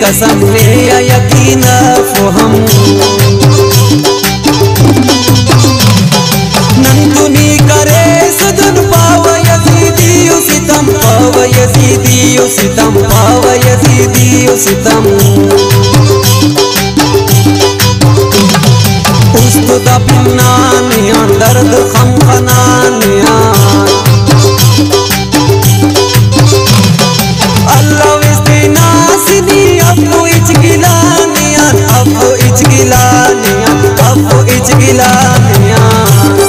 कसम ले या यकीन हम नंदुनी करे सदन पाव यजीदी सितम पाव यजीदी सितम पाव यजीदी सितम उस्तुदा पिन्नानियान दर्द खम खनानियान अल्लाह विस्तीना सिनी अबो इचगिलानियान अबो इचगिलानियान अबो इचगिलानियान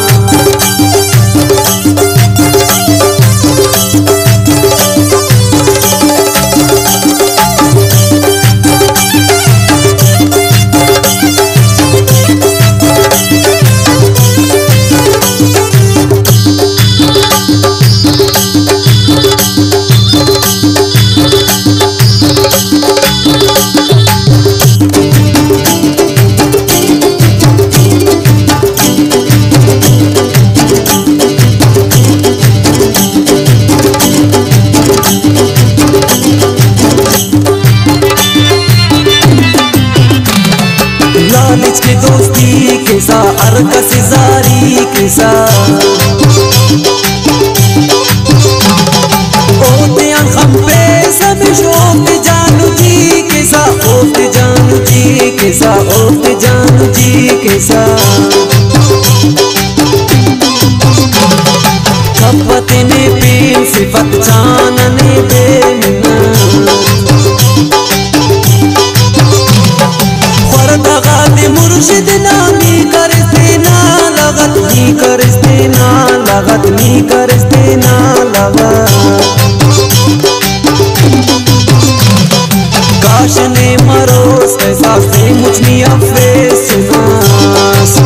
लालच की दोस्ती के सा अरकस जारी के सा ओते हम पे सब शोक जानू जी के सा ओते जानू जी के सा ओते जानू जी के सा खपत ने पीन सिफत चानने बेमिना मुर्शिद नामी करस्तेना लगत नी करस्तेना लगत नी करस्तेना लगत काश ने मरोस ऐसा से मुझनी अफेस सुनास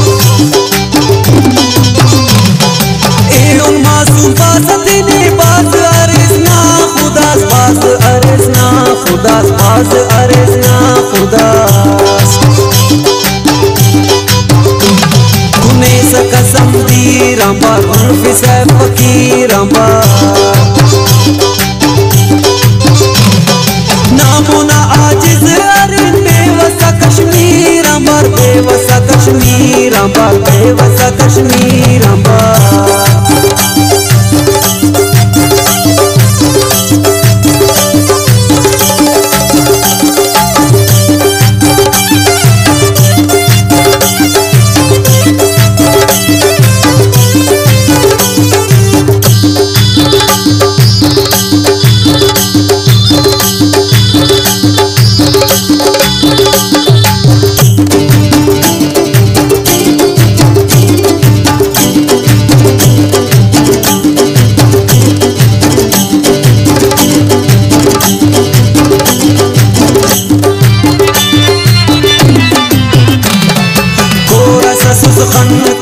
ए उन मासूम बात ने बात अरसना खुदास बात अरसना खुदास बात अरसना खुदास कसम दी रंबा उल्फ से फकीर रंबा नामुना आजिज अरिन बेवसा कश्मीर अंबर बेवसा कश्मीर अंबर बेवसा कश्मीर अंबर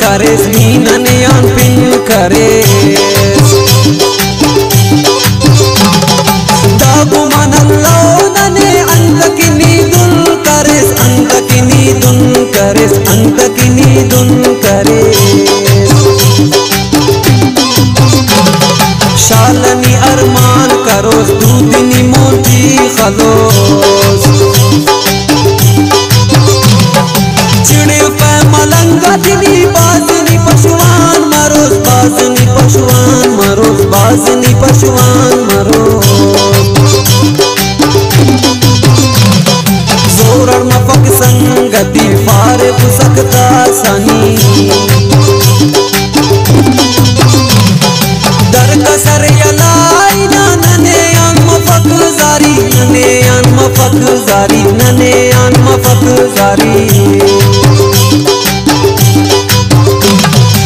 करेस मीनने आन पिन करेस दागु मनल्लो नने अंतकिनी दुन करेस अंतकिनी दुन करेस अंतकिनी दुन करेस शालनी अरमान करोस दूदिनी मोटी खलोस चिड़े पे मलंगा दिली बाजनी पशुआन मरोस बाजनी पशुआन मरोस बाजनी पशुआन मरोस जोरर मफक संगति फारे पुसकता सनी दर कसर यलाई नने आन मफक जारी नने आन मफक जारी नने आन मफक जारी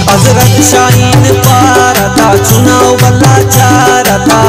हजरत शाहीन पारता चुनाव बल्ला चारता